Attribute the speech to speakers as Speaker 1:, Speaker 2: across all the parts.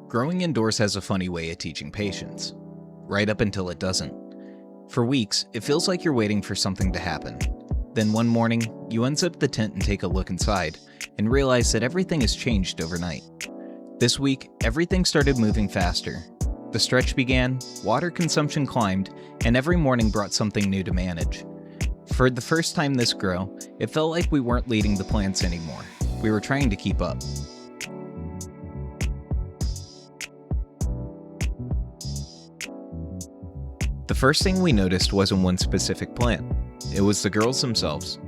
Speaker 1: Growing indoors has a funny way of teaching patience. Right up until it doesn't. For weeks, it feels like you're waiting for something to happen. Then one morning, you unzip the tent and take a look inside, and realize that everything has changed overnight. This week, everything started moving faster. The stretch began, water consumption climbed, and every morning brought something new to manage. For the first time this grow, it felt like we weren't leading the plants anymore. We were trying to keep up. The first thing we noticed wasn't one specific plant. It was the girls themselves.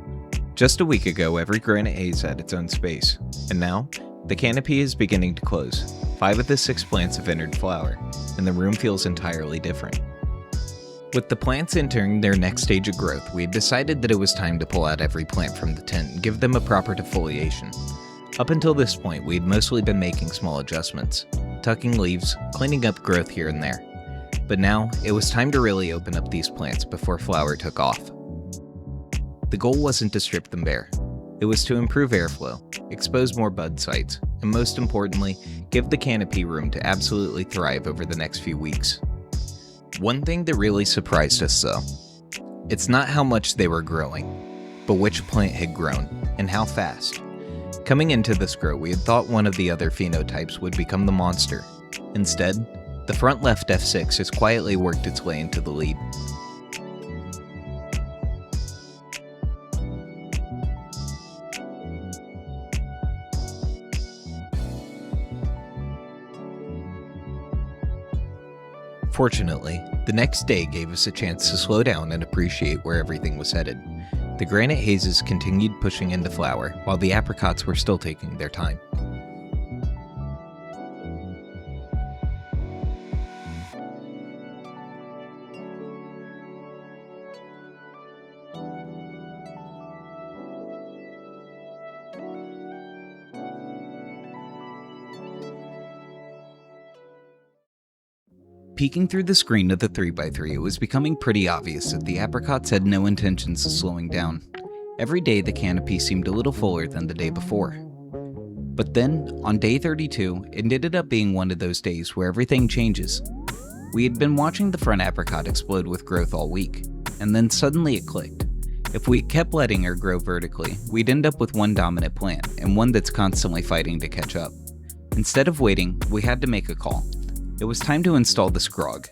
Speaker 1: Just a week ago, every Granite Haze had its own space, and now, the canopy is beginning to close. 5 of the 6 plants have entered flower, and the room feels entirely different. With the plants entering their next stage of growth, we had decided that it was time to pull out every plant from the tent and give them a proper defoliation. Up until this point, we had mostly been making small adjustments, tucking leaves, cleaning up growth here and there. But now, it was time to really open up these plants before flower took off. The goal wasn't to strip them bare. It was to improve airflow, expose more bud sites, and most importantly, give the canopy room to absolutely thrive over the next few weeks. One thing that really surprised us though, it's not how much they were growing, but which plant had grown, and how fast. Coming into this grow, we had thought one of the other phenotypes would become the monster. Instead, the front left F6 has quietly worked its way into the lead. Fortunately, the next day gave us a chance to slow down and appreciate where everything was headed. The Granite Hazes continued pushing into flower, while the Apricots were still taking their time. Peeking through the screen of the 3x3, it was becoming pretty obvious that the Apricots had no intentions of slowing down. Every day the canopy seemed a little fuller than the day before. But then, on day 32, it ended up being one of those days where everything changes. We had been watching the front apricot explode with growth all week, and then suddenly it clicked. If we kept letting her grow vertically, we'd end up with one dominant plant, and one that's constantly fighting to catch up. Instead of waiting, we had to make a call. It was time to install the SCROG.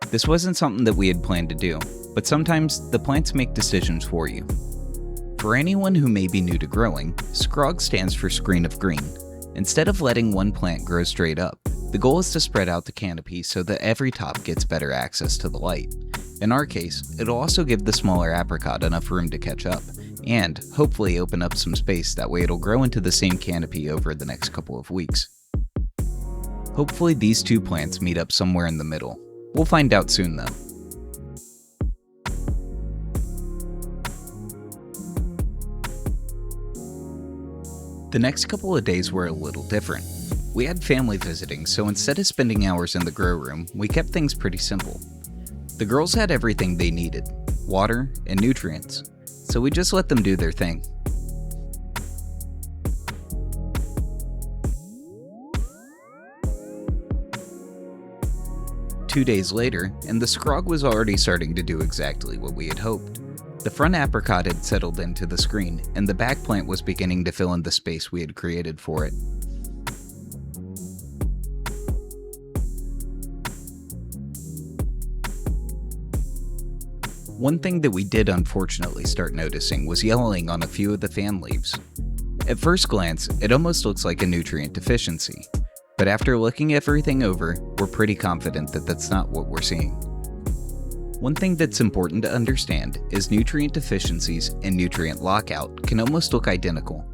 Speaker 1: This wasn't something that we had planned to do, but sometimes the plants make decisions for you. For anyone who may be new to growing, SCROG stands for Screen of Green. Instead of letting one plant grow straight up, the goal is to spread out the canopy so that every top gets better access to the light. In our case, it'll also give the smaller apricot enough room to catch up, and hopefully open up some space, that way it'll grow into the same canopy over the next couple of weeks. Hopefully these two plants meet up somewhere in the middle. We'll find out soon though. The next couple of days were a little different. We had family visiting, so instead of spending hours in the grow room, we kept things pretty simple. The girls had everything they needed, water and nutrients, so we just let them do their thing. Two days later, and the SCROG was already starting to do exactly what we had hoped. The front apricot had settled into the screen, and the back plant was beginning to fill in the space we had created for it. One thing that we did unfortunately start noticing was yellowing on a few of the fan leaves. At first glance, it almost looks like a nutrient deficiency. But after looking everything over, we're pretty confident that that's not what we're seeing. One thing that's important to understand is nutrient deficiencies and nutrient lockout can almost look identical.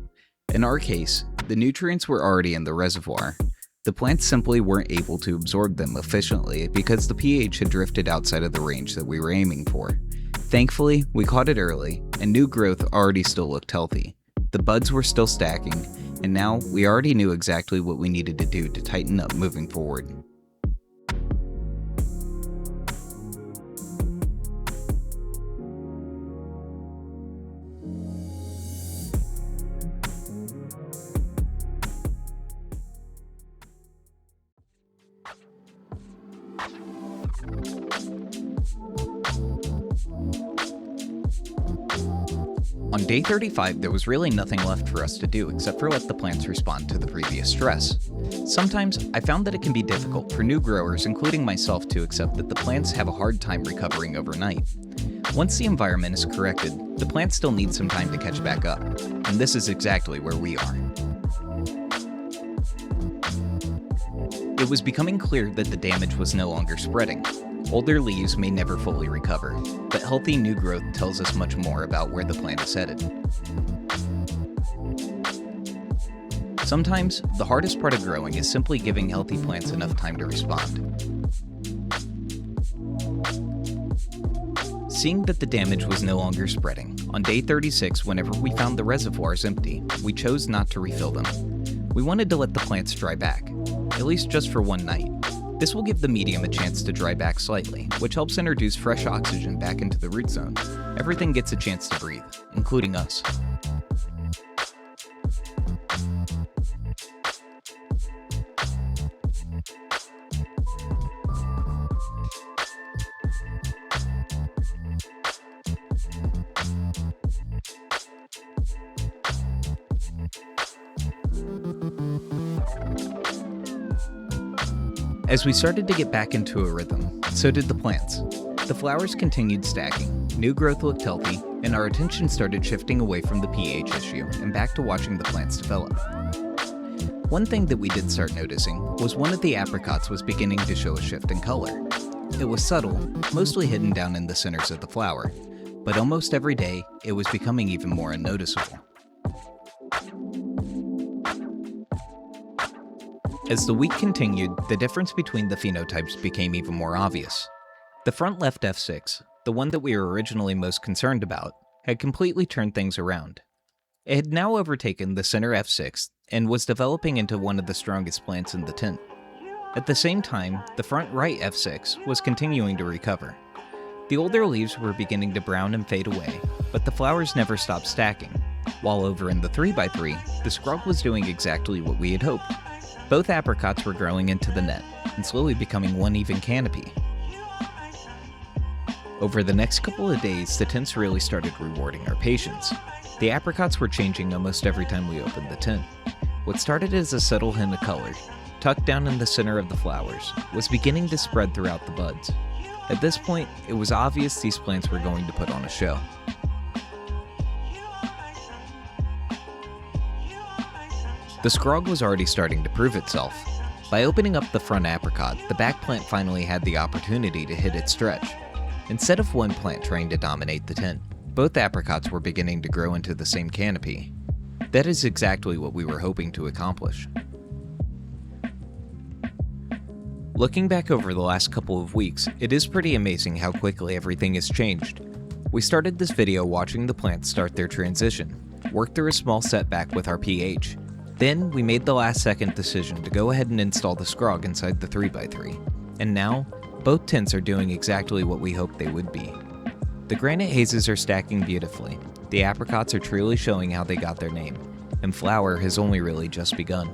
Speaker 1: In our case, the nutrients were already in the reservoir. The plants simply weren't able to absorb them efficiently because the pH had drifted outside of the range that we were aiming for. Thankfully, we caught it early, and new growth already still looked healthy. The buds were still stacking, and now we already knew exactly what we needed to do to tighten up moving forward. On day 35, there was really nothing left for us to do except for let the plants respond to the previous stress. Sometimes, I found that it can be difficult for new growers, including myself, to accept that the plants have a hard time recovering overnight. Once the environment is corrected, the plants still need some time to catch back up, and this is exactly where we are. It was becoming clear that the damage was no longer spreading. Older leaves may never fully recover, but healthy new growth tells us much more about where the plant is headed. Sometimes, the hardest part of growing is simply giving healthy plants enough time to respond. Seeing that the damage was no longer spreading, on day 36, whenever we found the reservoirs empty, we chose not to refill them. We wanted to let the plants dry back, at least just for one night. This will give the medium a chance to dry back slightly, which helps introduce fresh oxygen back into the root zone. Everything gets a chance to breathe, including us. As we started to get back into a rhythm, so did the plants. The flowers continued stacking, new growth looked healthy, and our attention started shifting away from the pH issue and back to watching the plants develop. One thing that we did start noticing was one of the apricots was beginning to show a shift in color. It was subtle, mostly hidden down in the centers of the flower, but almost every day, it was becoming even more unnoticeable. As the week continued, the difference between the phenotypes became even more obvious. The front left F6, the one that we were originally most concerned about, had completely turned things around. It had now overtaken the center F6 and was developing into one of the strongest plants in the tent. At the same time, the front right F6 was continuing to recover. The older leaves were beginning to brown and fade away, but the flowers never stopped stacking, while over in the 3x3, the SCROG was doing exactly what we had hoped. Both apricots were growing into the net, and slowly becoming one even canopy. Over the next couple of days, the tents really started rewarding our patience. The apricots were changing almost every time we opened the tent. What started as a subtle hint of color, tucked down in the center of the flowers, was beginning to spread throughout the buds. At this point, it was obvious these plants were going to put on a show. The SCROG was already starting to prove itself. By opening up the front apricot, the back plant finally had the opportunity to hit its stretch. Instead of one plant trying to dominate the tent, both apricots were beginning to grow into the same canopy. That is exactly what we were hoping to accomplish. Looking back over the last couple of weeks, it is pretty amazing how quickly everything has changed. We started this video watching the plants start their transition, work through a small setback with our pH. Then, we made the last-second decision to go ahead and install the SCROG inside the 3x3. And now, both tents are doing exactly what we hoped they would be. The Granite Hazes are stacking beautifully, the apricots are truly showing how they got their name, and flower has only really just begun.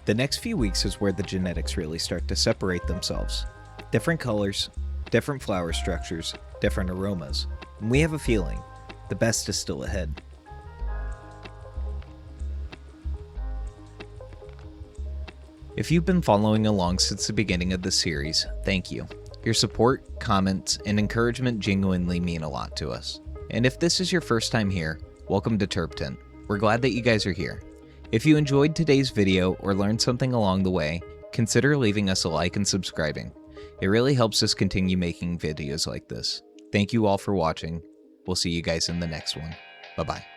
Speaker 1: The next few weeks is where the genetics really start to separate themselves. Different colors, different flower structures, different aromas, and we have a feeling the best is still ahead. If you've been following along since the beginning of the series, thank you. Your support, comments, and encouragement genuinely mean a lot to us. And if this is your first time here, welcome to Terp Tent. We're glad that you guys are here. If you enjoyed today's video or learned something along the way, consider leaving us a like and subscribing. It really helps us continue making videos like this. Thank you all for watching. We'll see you guys in the next one. Bye-bye.